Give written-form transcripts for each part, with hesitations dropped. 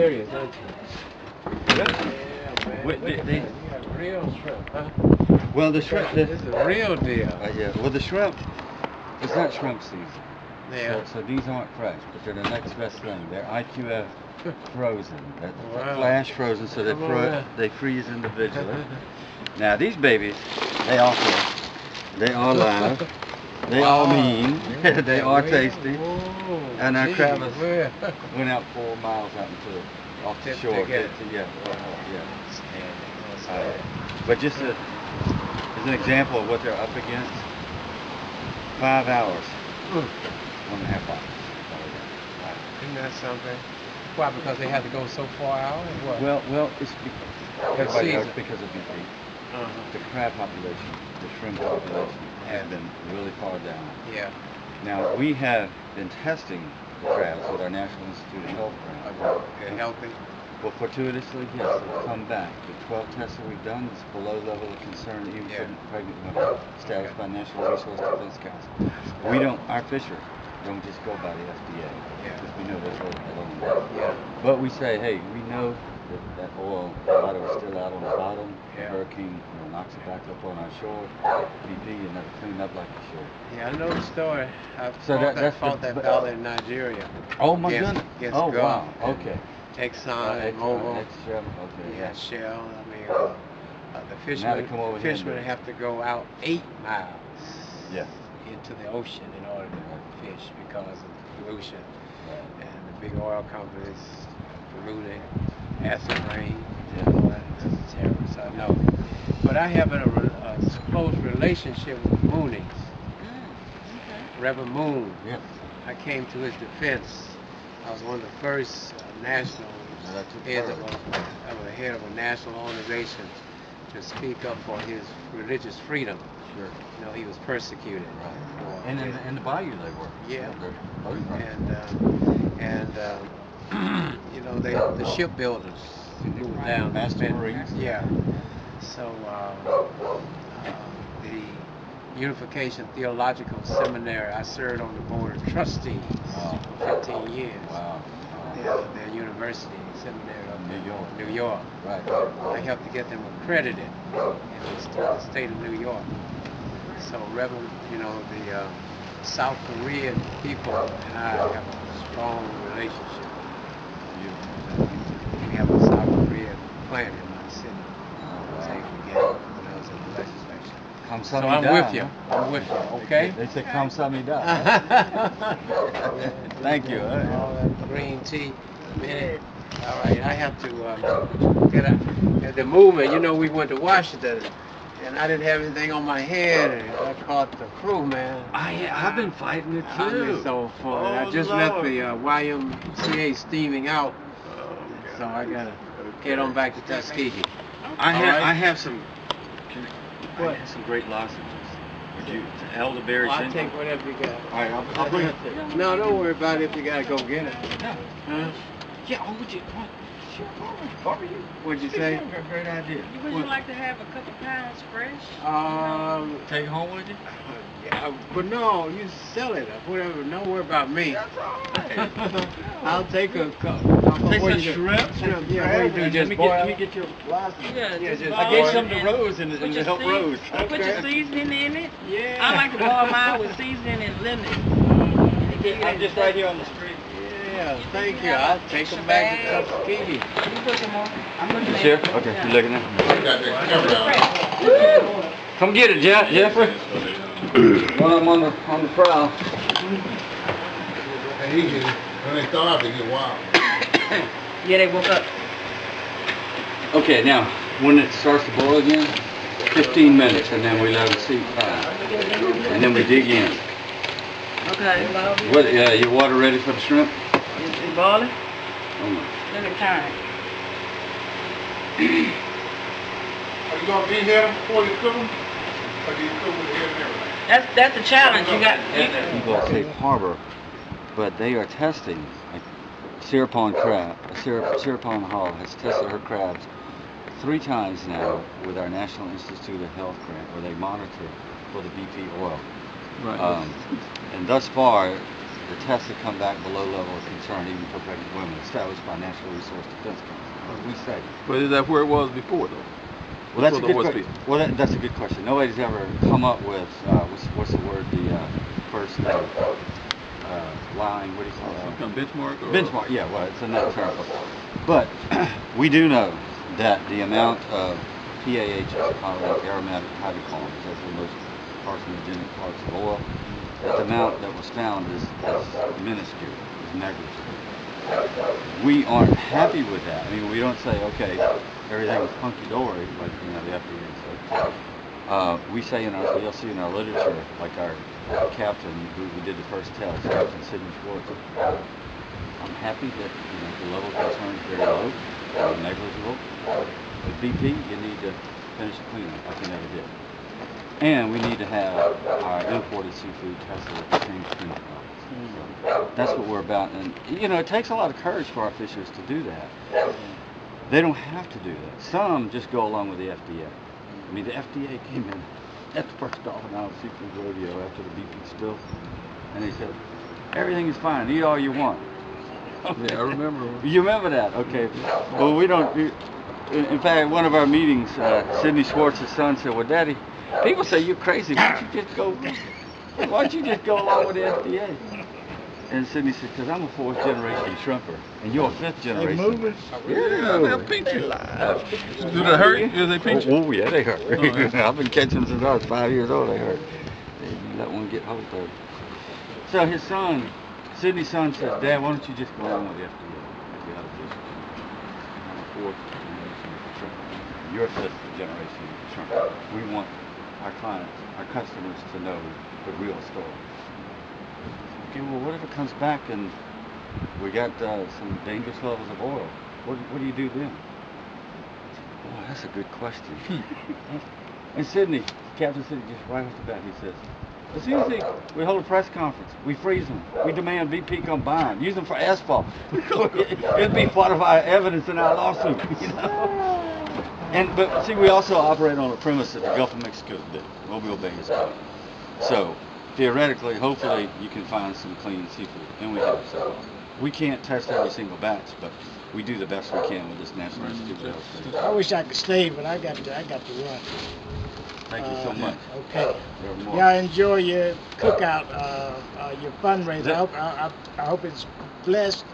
Serious, aren't you? Yeah, man. Wait, You got real shrimp, huh? well, the shrimp. This is a real deal. Yeah. Well, the shrimp. It's not shrimp season. Yeah. So these aren't fresh, but they're the next best thing. They're IQF frozen. They're Wow. flash frozen, so Come they freeze individually. Now these babies, they all fresh. They are live. They all mean. They are tasty. Whoa, And our gee, crabs well. went out 4 miles out into off the Just to shore. get- Yeah. Yeah. But just as an example of what they're up against, 5 hours, 1.5 hours. Isn't that something? Why? Because they had to go so far out, or what? Well, it's everybody knows season. because of BP. Uh-huh. The crab population, the shrimp population has been really far down. Yeah. Now we have been testing the crabs with our National Institute of Health grant. They're healthy. Well, fortuitously, yes, they've come back. The 12 tests that we've done is below level of concern, even for pregnant women, established by National Resource Defense Council. We don't, our fishers don't just go by the FDA, because we know there's really hell in that. Yeah. But we say, hey, we know that oil, a lot of it's still out on the bottom. The hurricane knocks it back up on our shore. BP, you never clean up like you should. Yeah, I know the story. I So fought that battle in Nigeria. Oh my goodness. Oh Gulf wow. and Okay. Exxon and Mobil. Shell. Okay. Yeah, Shell. I mean, the fishermen have to go out 8 miles into the ocean in order to fish because of the pollution. And the big oil companies polluting, acid rain, all that. That's terrible. So I know. But I have a close relationship with Mooney's. Reverend Moon. Yes. I came to his defense. I was one of the first national heads of a head of a national organization to speak up for his religious freedom. Sure. You know, he was persecuted. Right. And in the bayou they were. Yeah. And you know, the shipbuilders moved down. Master Marines. Yeah. So the Unification Theological Seminary, I served on the board of trustees for 15 years. Wow. Their university seminary up in New York. Right. I helped to get them accredited in the state of New York. So Reverend, you know, the South Korean people and I have a strong relationship. We have a South Korean plant in my city. When I was in the legislature. So I'm with you. I'm with you. Okay. They say "Kamsamida." Thank you. All that green tea. Minute. All right. I have to get at the movement. You know, we went to Washington, and I didn't have anything on my head, and I caught the crew, man. I've been fighting it too. I've been so fun. I just left the YMCA steaming out, so I gotta head on back to Tuskegee. I have some great lozenges. Would you elderberry? I'll take whatever you got. All right, I'll bring it. No, don't worry about it if you gotta go get it. No. Huh? Yeah, would you? Sure, Barbara, you. What'd you say? Great idea. Would you like to have a couple pounds fresh? Take it home with you? Yeah, but no, you sell it or whatever. Don't worry about me. That's all right. I'll take a couple. Take some shrimp. Yeah, what do you do? Just boil? Let me get your lozenge. Yeah, just I gave some to Rose and put to your help Rose. Put your seasoning in it. Yeah. I like to boil mine with seasoning and lemon. I'm just right here on the street. Yeah, thank you. I'll take them back to Tuskegee. You put some more. I'm looking at Here? it. Okay, Yeah. you looking at? Come get it, Jeffrey. While I'm on the prowl. Easy. When they thaw out, they get wild. Yeah, they woke up. Okay, now when it starts to boil again, 15 minutes, and then we let it seep and then we dig in. Okay. What? Your water ready for the shrimp? It's boiling? Oh my. Let me turn it. Are you going to be here before you cook them? Or do you cook with here and everything? That's the challenge. You got. You go to Safe Harbor, but they are testing. Like Siripon Hall has tested her crabs 3 times now with our National Institute of Health grant, where they monitor for the BP oil. Right. And thus far, the tests that come back below level of concern even for pregnant women established by Natural Resource Defense Council. We say. But is that where it was before, though? Well, that's a good question. Well, that's a good question. Nobody's ever come up with what's the word? The first line. What do you call it? Some benchmark. Or? Benchmark. Yeah. Well, it's another term. But we do know that the amount of PAH, aromatic hydrocarbons, that's the most carcinogenic parts of oil. That the amount that was found is minuscule, is negligible. We aren't happy with that. I mean, we don't say, okay, everything is hunky-dory, like the FDA says. We say you'll see in our literature, like our captain who did the first test, Captain Sidney Schwartz. I'm happy that the level of concern is very low, negligible. With BP, you need to finish the cleanup like you never did. And we need to have our imported seafood tested at the same cleanup levels. So that's what we're about. And it takes a lot of courage for our fishers to do that. They don't have to do that. Some just go along with the FDA. I mean, the FDA came in at the first Dolphin Island Seafood Rodeo after the BP spill, and they said, everything is fine, eat all you want. Yeah, I remember. You remember that? Okay. Well, we don't. In fact, at one of our meetings, Sidney Schwartz's son said, well, Daddy, people say you're crazy. Why don't you just go along with the FDA? And Sidney said, because I'm a fourth generation shrimper, and you're a fifth generation. They moving? Yeah, they'll pinch you. Do they hurt? Do they pinch you? Oh, yeah, they hurt. I've been catching since I was 5 years old. They hurt. You let one get hold of it. So his son, Sidney's son, says, Dad, why don't you just go along with the FDA? The other fishers. I'm a fourth generation shrimper. You're a fifth generation shrimper. We want our clients, our customers to know the real story. Okay, well, what if it comes back and we got some dangerous levels of oil? What do you do then? Boy, that's a good question. And Sidney, Captain Sidney, just right off the bat, he says, it's easy. We hold a press conference. We freeze them. We demand BP come buy them. Use them for asphalt. It'd be part of our evidence in our lawsuit, But see, we also operate on a premise that the Gulf of Mexico is big. Mobile Bay is big. So theoretically, hopefully, you can find some clean seafood, and we have. So we can't test every single batch, but we do the best we can with this National Institute of Health. I wish I could stay, but I got to run. Thank you so much. Okay. Y'all enjoy your cookout, your fundraiser. I hope it's blessed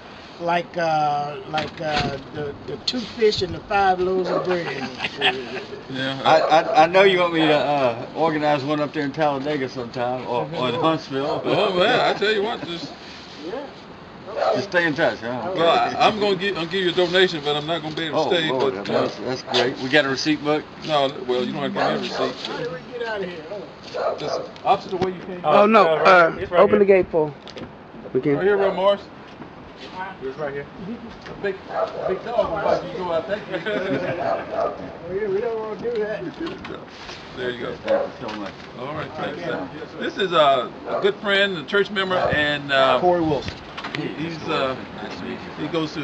like the 2 fish and the 5 loaves of bread. Yeah. I know you want me to organize one up there in Talladega sometime, or in Huntsville. Oh man, I tell you what, just stay in touch, huh? Well, I'm gonna give you a donation, but I'm not gonna be able to stay. Lord, but that's great. We got a receipt book? No, well, you don't have to give me a receipt. How do we get out of here? Just opposite the way you came. Oh no! Open the gate for. We can. Right here, Real Morris. It's right here. A big dog will bite you go out there. Oh yeah, we don't want to do that. There you go. Thank you so much. All right, thanks. This is a good friend, a church member, and Corey Wilson. He goes to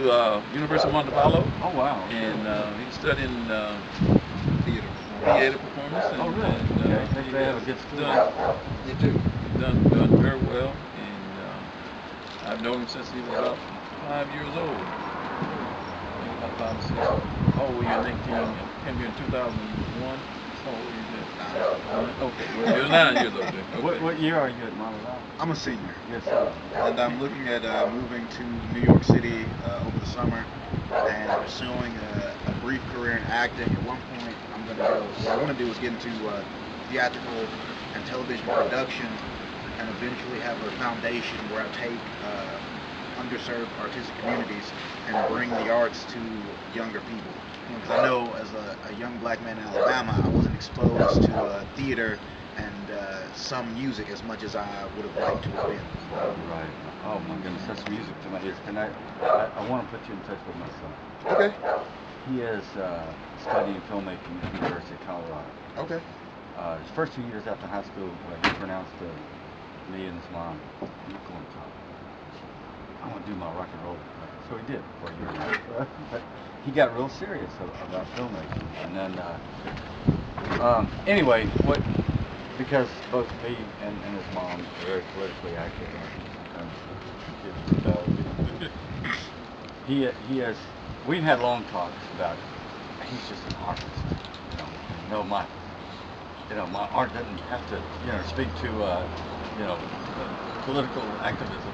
University of Montevallo. Oh wow. And he's studying theater performance. And, Oh really? And, they have a good school. They do. Done very well. And I've known him since he was about 5 years old. About 5 or 6. How old were you in 19? Came here in 2001. How old were you then? Okay, well, you're 9 years old then. Okay. What year are you at Montevallo? I'm a senior. Yes, sir. And I'm looking at moving to New York City over the summer and pursuing a brief career in acting. At one point, what I want to do is get into theatrical and television production, and eventually have a foundation where I take underserved artistic communities and bring the arts to younger people. Because I know as a young black man in Alabama, I wasn't exposed to theater and some music as much as I would have liked to have been. Right. Oh my goodness, that's music to my ears. And I want to put you in touch with my son. Okay. He is studying filmmaking at the University of Colorado. Okay. His first 2 years after high school, he pronounced to me and his mom, "I'm not going to college. I want to do my rock and roll." So he did for a year and a half. But he got real serious about filmmaking. And then, anyway, because both me and his mom are very politically active, he has. We've had long talks about. He's just an artist. My art doesn't have to speak to political activism.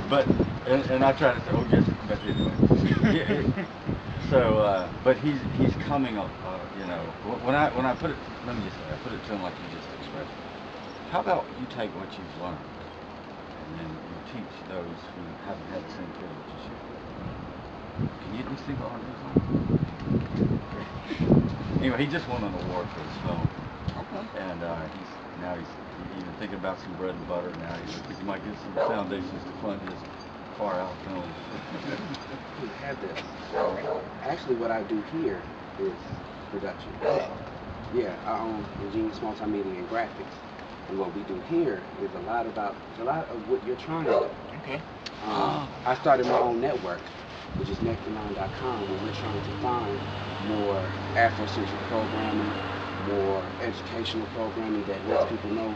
But and I try to say, oh yes, but anyway. But he's coming up. When I put it, let me just say, I put it to him like you just expressed. How about you take what you've learned and then you teach those who haven't had the same privilege as you? Can you do things along those lines? Anyway, he just won an award for his film. Okay. And he's even thinking about some bread and butter now. He thinks he might get some foundations to fund his far out film. We have this. Actually, what I do here is production. Yeah, I own INGenious Multimedia and Graphics. And what we do here is a lot of what you're trying to do. Okay. I started my own network, which is nectarline.com, where we're trying to find more Afrocentric programming, more educational programming that lets people know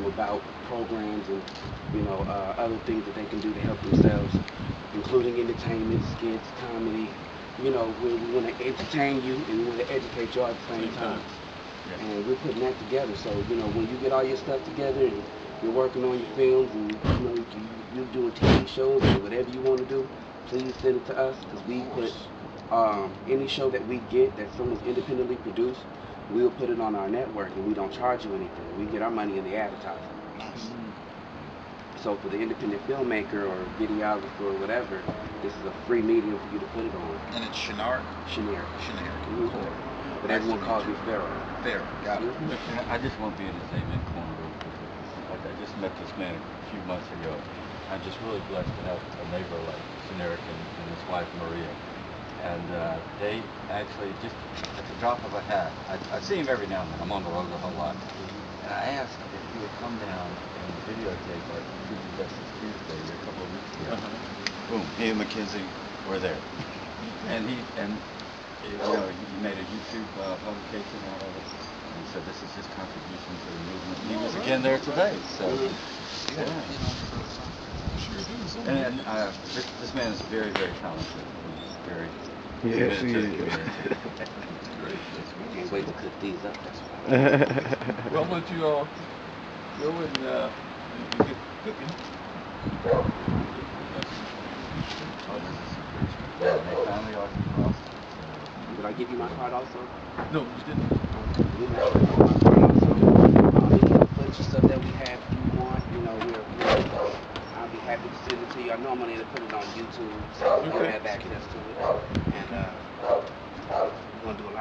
about programs and other things that they can do to help themselves, including entertainment, skits, comedy. We want to entertain you and we want to educate you all at the same time. Yes. And we're putting that together. So when you get all your stuff together and you're working on your films and you're doing TV shows or whatever you want to do, please send it to us, because we put any show that we get that someone's independently produced, we'll put it on our network and we don't charge you anything. We get our money in the advertising. Nice. So for the independent filmmaker or videographer or whatever, this is a free medium for you to put it on. And it's Shinard? Shinard. Cool. But everyone calls me Pharaoh. Pharaoh, got it. I just want to be in the same corner. Like I just met this man a few months ago. I'm just really blessed to have a neighbor like Shinard and his wife Maria. And they actually just, at the drop of a hat, I see him every now and then. I'm on the road a whole lot. And I asked if he would come down and videotape our Future Justice Tuesday a couple of weeks ago. Boom, he and McKenzie were there. And he made a YouTube publication out of it. And said this is his contribution to the movement. He was again there today. So, and this man is very, very talented. He's very. Yes, he is. Can't wait to cook these up. That's why. Well, why don't you all go and get cooking? Did I give you my card also? No, you didn't. Put your stuff that we have if you want. I'll be happy to send it to you. I know I'm going to put it on YouTube, so you have access to it. And we're going to do a lot.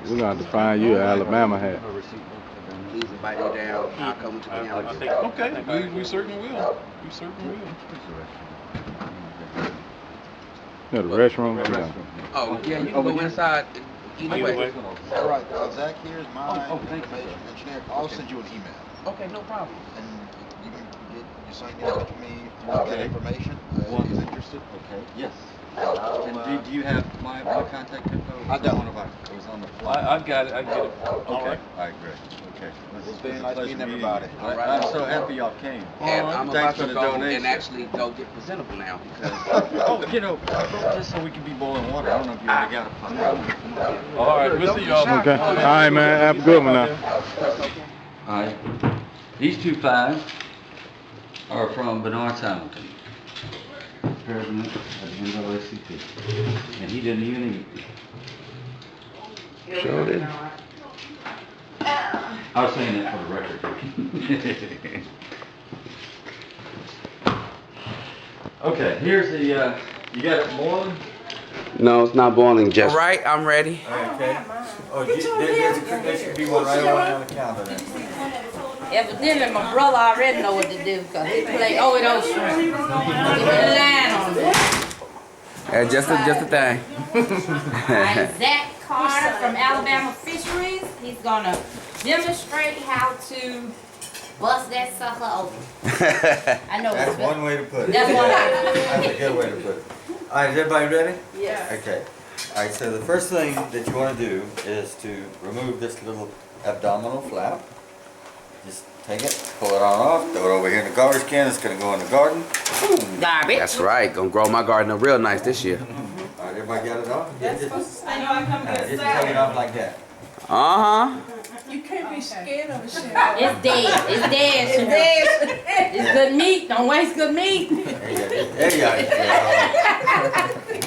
We're going to find you an Alabama hat. Please invite me down. I'll come to the camera. Okay, we certainly will. We certainly will. No, the restroom. Oh, yeah, you can go inside. Either way. All right, Zach, here's my information. Engineer, I'll send you an email. Okay, no problem. And you can get your son in touch with me through that information. He's interested. Okay. Yes. And do you have my contact info? I don't. It was on the fly. I've got it. I can get it. Okay. All right, great. Okay. It's been nice meeting everybody. I'm so happy y'all came. And I'm about to go donation. and actually go get presentable now because. Just so we can be boiling water. I don't know if you already got a pot. All right, we'll see y'all. Okay. All right, man. Have a good one now. All right. These two fines are from Bernard Hamilton, president of the NAACP, and he didn't even eat. Sure did. I was saying that for the record. Okay, here's the, you got it boiling? No, it's not boiling, Jeff. All right, I'm ready. Okay. Oh, there should be one right on the counter then. Evidently, my brother already know what to do because he play. Oh, it don't shrink. Give me the line on it. Just a thing. Alright, Zach Carter from Alabama Fisheries. He's gonna demonstrate how to bust that sucker open. I know That's one way to put it. That's one way. That's a good way to put it. All right, is everybody ready? Yes. Okay. All right, so the first thing that you want to do is to remove this little abdominal flap. Just take it, pull it on off, throw it over here in the garbage can. It's gonna go in the garden. Garbage. That's right. Gonna grow my garden up real nice this year. All right, everybody got it off? That's supposed to stay on. Just take it off like that. You can't be scared of a shell. It's dead. It's dead. It's dead. It's good meat. Don't waste good meat. There you go.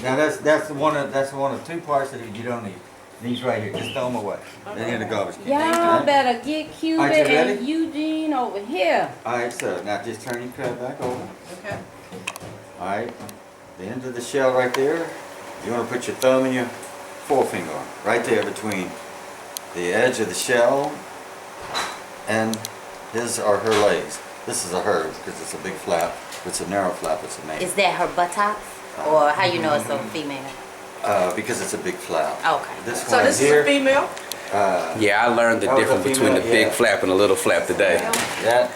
Now that's one of two parts that you don't need. These right here, just throw them away. They're in the garbage can. Y'all better get Cuban All right, you ready? and Eugene over here. All right, so now just turn your crab back over. Okay. All right, the end of the shell right there. You want to put your thumb and your forefinger on, right there between the edge of the shell and his or her legs. This is a her because it's a big flap. If it's a narrow flap, it's a male. Is that her buttocks? Or how you know it's a female? Because it's a big flap. Okay. This So one this here, is a female? Yeah, I learned the That was a difference between the female, big yeah. flap and the little flap today. that,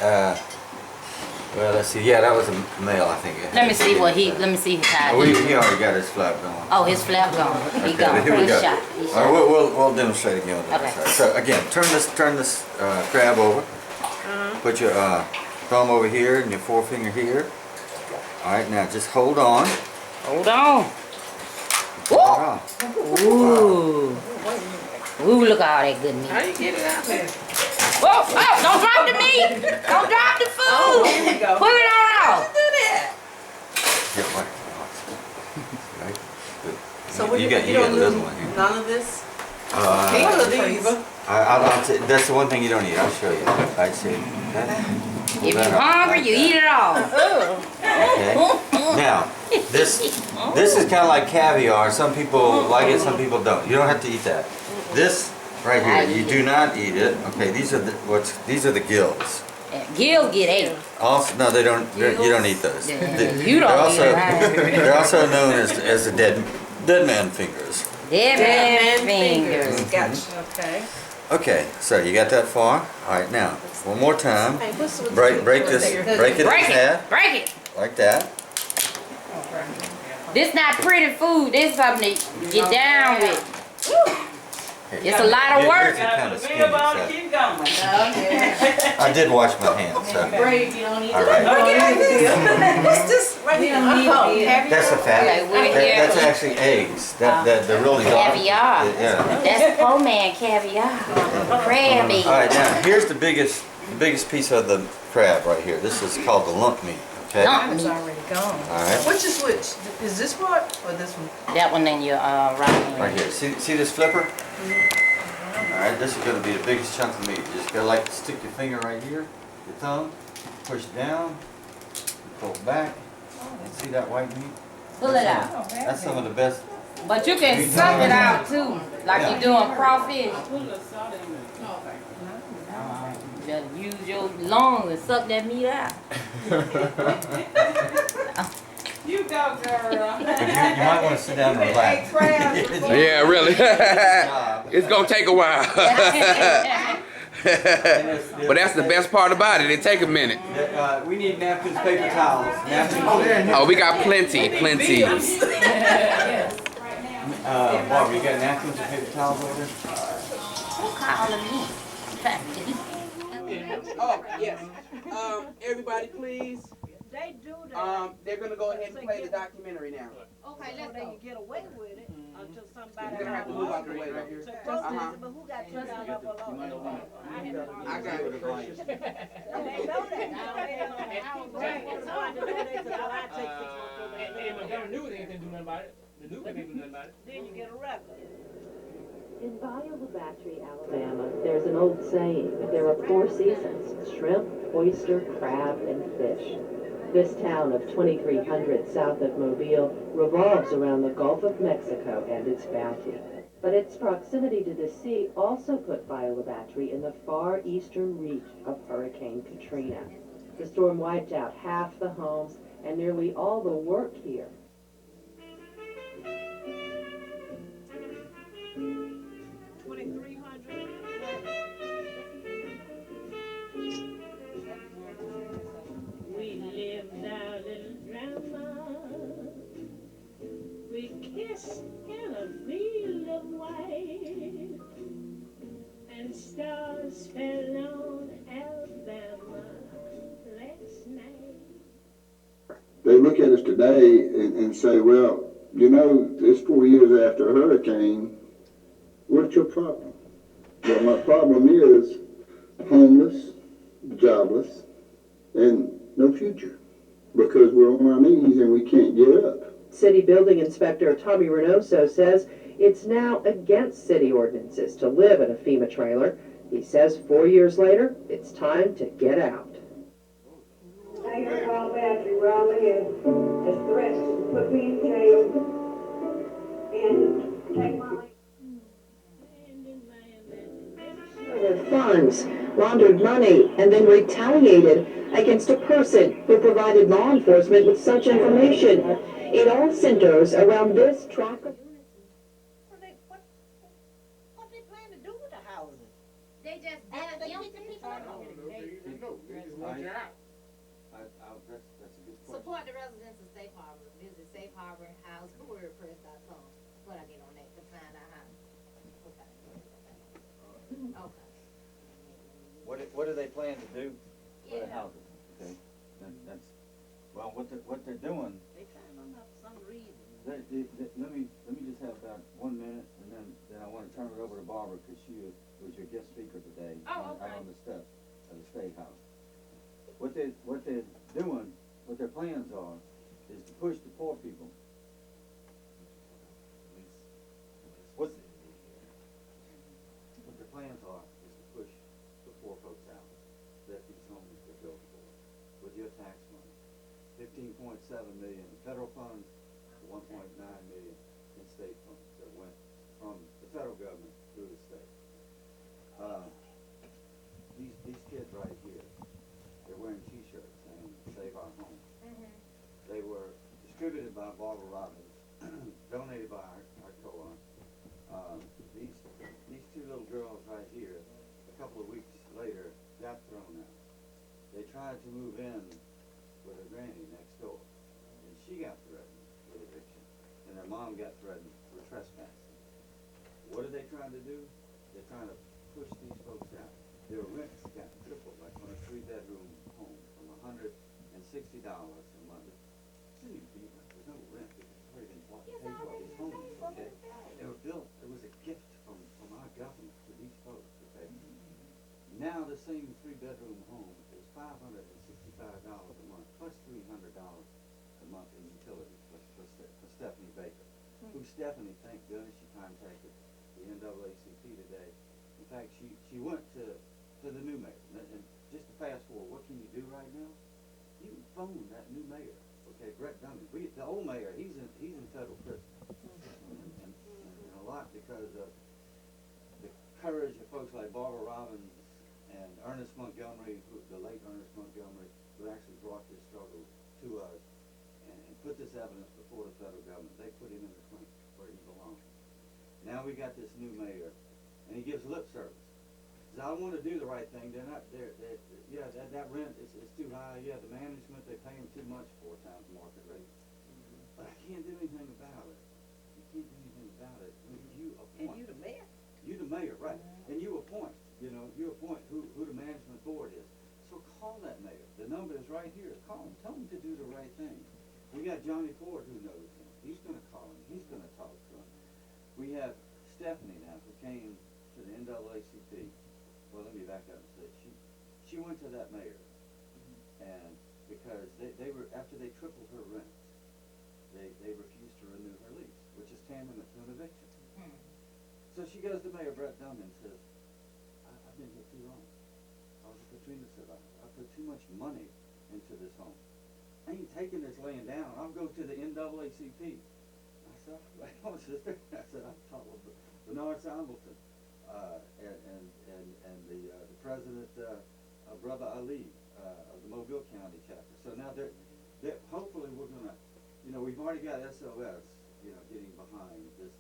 well, let's see. Yeah, that was a male, I think. Let me see what he. Let me see his Oh, side. he already got his flap going. Oh, his flap gone. He Okay, gone. here we He's go. shot. He's All right, shot. we'll demonstrate again. With the Okay. other side. So again, turn this crab over. Put your thumb over here and your forefinger here. All right, now just hold on. Hold on. Pull it off. Ooh. Ooh, look at all that good meat. How you get it out there? Whoa, oh, don't drop the meat. Don't drop the food. Oh, here we go. Put it on off. Do that. Yeah, right. Good. So what you you got don't a little lose one here. none of this? Uh, What are these? that's the one thing you don't eat. I'll show you. I'd say. If you're hungry, you eat it all. Okay. Now, this is kind of like caviar. Some people like it, some people don't. You don't have to eat that. This right here, you do not eat it. Okay, these are the gills. Gills get ate. Also, no, they don't. You don't eat those. Yeah, you don't eat it. They're also known as the dead man fingers. Dead man fingers. Gotcha. Okay. Okay, so you got that far. All right, now one more time. Hey, what's with Break the- it Break in it. half Break it. like that. This not pretty food. This something to get down with. It's a lot of work. Kind of skinny, so. I did wash my hands. So. Brave, you don't need All right. What's this right here? That's the fat. Okay, we're here. That's actually eggs. They're really dark. Caviar. Yeah. That's poor man caviar. Crabby. All right, now here's the biggest piece of the crab right here. This is called the lump meat. Okay. Lump It's meat. already gone. All right. Which is which? Is this part or this one? That one in your right hand. Right here. See this flipper? All right. This is going to be the biggest chunk of meat. You just gotta stick your finger right here, your thumb, push it down, pull it back. And see that white meat? Pull it out. That's some of the best. But you can suck it out too, like you doing crawfish. You gotta use your lungs and suck that meat out. You go, girl. You might want to sit down and relax. Yeah, really. It's gonna take a while. But that's the best part about it. It take a minute. We need napkins, paper towels. Oh, we got plenty. Barbara, you got napkins and paper towels over there? Who calling me? Oh, yes. Everybody, please. They do that. They're gonna go ahead and play the documentary now. Okay, let's go. They can get away with it until somebody. You're gonna have to move out the way right here. But who got you down up alone? I got it. They know that. Then you get a record. In Bayou La Battery, Alabama, there's an old saying, there are 4 seasons, shrimp, oyster, crab, and fish. This town of 2,300 south of Mobile revolves around the Gulf of Mexico and its bounty. But its proximity to the sea also put Bayou La Battery in the far eastern reach of Hurricane Katrina. The storm wiped out half the homes and nearly all the work here. We lived our little drama. We kissed in a field of white, and stars fell on Alabama. today and say, well, you know, it's 4 years after a hurricane, what's your problem? Well, my problem is homeless, jobless, and no future because we're on our knees and we can't get up. City Building Inspector Tommy Reynoso says it's now against city ordinances to live in a FEMA trailer. He says 4 years later, it's time to get out. Mayor called Battery Raleigh has threatened to put me in jail and take my funds, laundered money, and then retaliated against a person who provided law enforcement with such information. It all centers around this track of... What they plan to do with the houses? They just empty people out. That's a good question. Support the residents of Safe Harbor. Visit safeharbor.house.wordpress.com. What I get on that to find out how. Okay. What do they plan to do with the Yeah. houses? Okay, that's well, what they're doing. They trying them up for some reason. Let me just have about 1 minute, and then I want to turn it over to Barbara because she was your guest speaker today out on the steps of the State House. What they're doing, what their plans are, is to push the poor people. What their plans are is to push the poor folks out. Let these homes get built for with your tax money. 15.7 million in federal funds, 1.9 million in state funds that went from the federal government through the state. These kids right here, they're wearing T-shirts saying "Save Our Home." They were distributed by Barbara Robbins, donated by our co-op. These two little girls right here, a couple of weeks later, got thrown out. They tried to move in with her granny next door, and she got threatened with eviction, and their mom got threatened with trespassing. What are they trying to do? They're trying to push these folks out. Their rents got tripled, like on a 3-bedroom home, from $160 a month. There's no rent because it's already been paid for these homes. Okay, they were built. It was a gift from our government to these folks. Okay, now the same 3-bedroom home is $565 a month plus $300 a month in utilities for Stephanie Baker, who Stephanie, thank goodness, she contacted the NAACP today. In fact, she went to the new mayor. And just to fast forward, what can you do right now? You can phone that new mayor, okay, Brett Duncan. The old mayor, he's in federal prison, and a lot because of the courage of folks like Barbara Robbins and Ernest Montgomery, the late Ernest Montgomery, who actually brought this struggle to us and put this evidence before the federal government. They put him in the clink where he belongs. Now we got this new mayor, and he gives lip service. I want to do the right thing. They're not. Yeah, that rent is too high. Yeah, the management, they pay them too much 4 times market rate. But I can't do anything about it. You can't do anything about it. You appoint. And you the mayor? You the mayor, right? And you appoint. You appoint who the management board is. So call that mayor. The number is right here. Call him. Tell him to do the right thing. We got Johnny Ford who knows him. He's going to call him. He's going to talk to him. We have Stephanie now who came to the NAACP. Well, let me back up and say she went to that mayor, and because they were, after they tripled her rents, they refused to renew her lease, which is tantamount to an eviction. So she goes to Mayor Brett Duncan and says, I've been here too long. I was a Katrina survivor. I put too much money into this home. I ain't taking this laying down. I'll go to the NAACP. I said, well, sister, I said, I'll talk with Bernard Sambleton. And the president, Brother Ali, of the Mobile County chapter. So now they're hopefully we're gonna, we've already got SOS, getting behind this,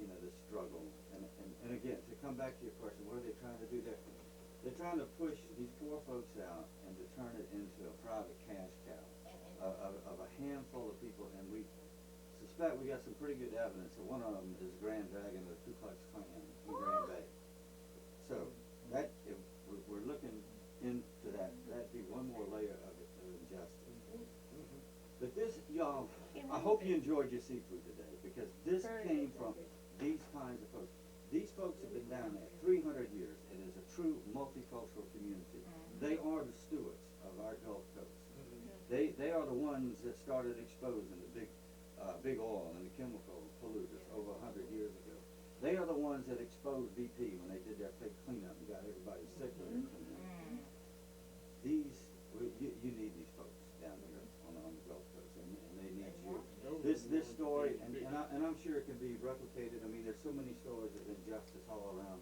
this struggle. And again, to come back to your question, what are they trying to do? They're trying to push these poor folks out and to turn it into a private cash cow of a handful of people, and we suspect we got some pretty good evidence that one of them is Grand Dragon of the Ku Klux Klan in Grand Bay. So that if we're looking into that, that'd be one more layer of injustice. But this you enjoyed your seafood today, because this came from these kinds of folks. These folks have been down there 300 years. It is a true multicultural community. They are the stewards of our Gulf Coast. They are the ones that started exposing the big oil and the chemical polluters over 100 years ago. They are the ones that exposed BP when they did their fake cleanup and got everybody sick with their cleanup. You need these folks down here on the Gulf Coast, and they need you. This story, and I'm sure it can be replicated. I mean, there's so many stories of injustice all around.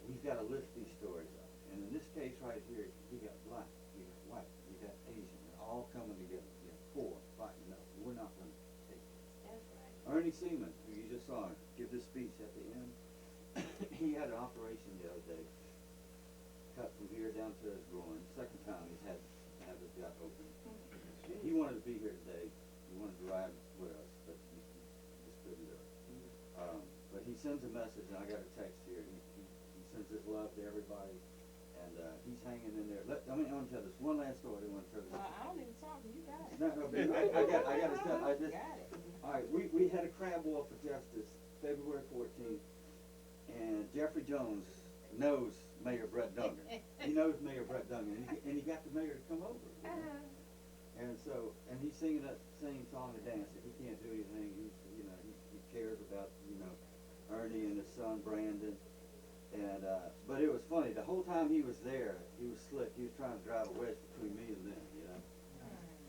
We've got to lift these stories up. And in this case right here, you got black, you got white, you got Asian, they're all coming together. You got poor, fighting. No, we're not going to take it. That's right. Ernie Seaman, who you just saw give this speech at the end, he had an operation the other day, cut from here down to his groin. Second time he's had to have his gut open. He wanted to be here today. He wanted to ride with us, but he just couldn't do it. But he sends a message, and I got a text here. He sends his love to everybody, and he's hanging in there. I want to tell this one last story. I want to tell this. I don't even talk to you guys. No, I got to tell. Got it. All right, we had a crab boil for justice February 14th, and Jeffrey Jones knows Mayor Brett Dungan. He knows Mayor Brett Dungan, and he got the mayor to come over. You know? And so, and he's singing that same song and dancing. He can't do anything. He cares about Ernie and his son Brandon. And but it was funny. The whole time he was there, he was slick. He was trying to drive a wedge between me and them,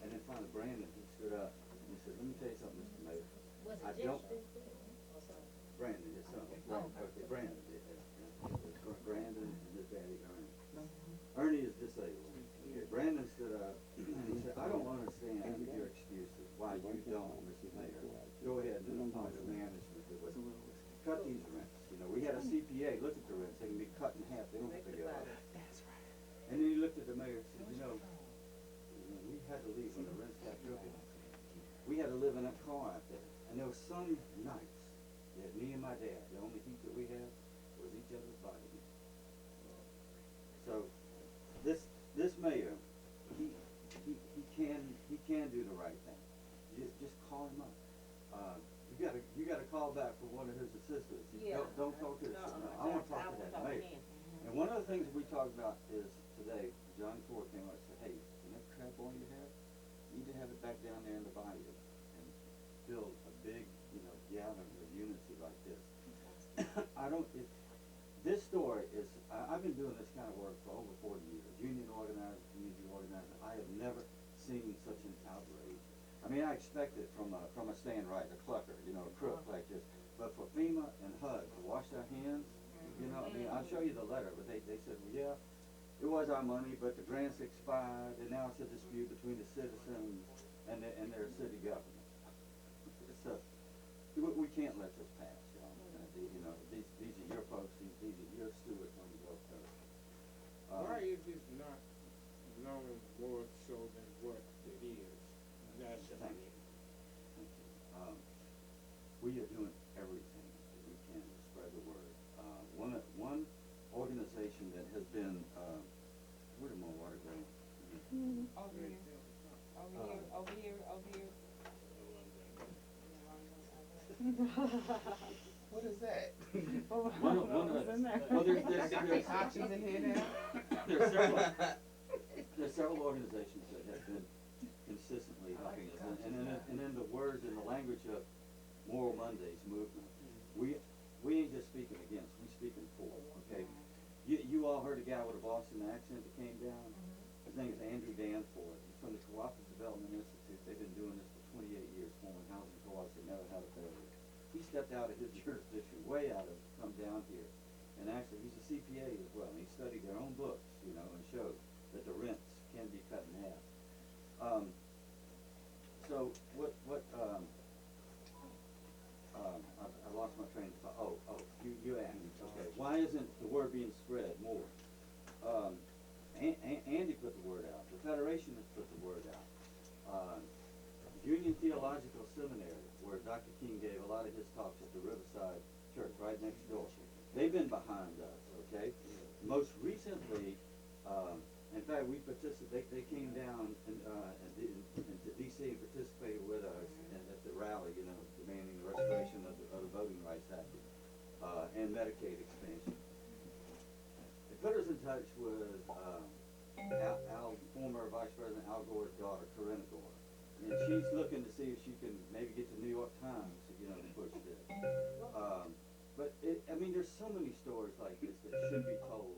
And then finally, Brandon, he stood up and he said, "Let me tell you something, Mr. Mayor. I don't." Brandon, his son. Okay, Brandon. Brandon and his daddy, Ernie. Ernie is disabled. Okay, Brandon stood up and he said, "I don't understand your excuses why you don't, Mr. Mayor. Go ahead and appoint a management that would cut these rents. We had a CPA look at the rents. They can be cut in half. They don't have to go out." That's right. And then he looked at the mayor and said, we had to leave when the rents got crooked. We had to live in a car out there. And there were some nights that me and my dad, the only heat that we had was each other's body heat. So this mayor, he can do the right thing. Just call him up. You got to call back for one of his assistants. Don't talk to this. No, I want to talk to that mayor. And one of the things we talked about is today, Johnny Ford came up and said, "Hey, the next crab boil you have, you need to have it back down there in the bayou and build a big, gathering of unity like this." This story is, I've been doing this kind of work for over 40 years. Union organizer, community organizer. I have never seen such an outrage. I mean, I expect it from a stand right, a clucker, a crook like this. But for FEMA and HUD to wash their hands, I mean, I'll show you the letter, but they said, well, yeah, it was our money, but the grants expired, and now it's a dispute between the citizens and their city government. So we can't let this pass, These are your folks, these are your stewards on the Gulf Coast. Why is this not known more so than what it is? Thank you. We are doing everything that we can to spread the word. One organization that has been, where did my water go? Over here. What is that? There's options in here now. There's several organizations that have been consistently helping us, and then the words and the language of Moral Mondays movement. We ain't just speaking against, we speaking for. Okay, you all heard a guy with a Boston accent that came down. His name is Andrew Danforth. He's from the Cooperative Development Institute. They've been doing this for 28 years, forming housing co-ops that never had a failure. He stepped out of his jurisdiction, way out of, come down here, and actually he's a CPA as well. And he studied their own books, and showed that the rents can be cut in half. So I lost my train of thought. You asked. Okay, why isn't the word being spread more? Andy put the word out. The Federation has put the word out. Union Theological Seminary, where Dr. King gave a lot of his talks at the Riverside Church, right next door. They've been behind us, okay? Most recently, in fact, we participated. They came down to D.C. and participated with us rally, you know, demanding the restoration of the Voting Rights Act and Medicaid expansion. It put us in touch with former Vice President Al Gore's daughter, Corinna Gore. And she's looking to see if she can maybe get the New York Times, you know, to push this. But I mean, there's so many stories like this that should be told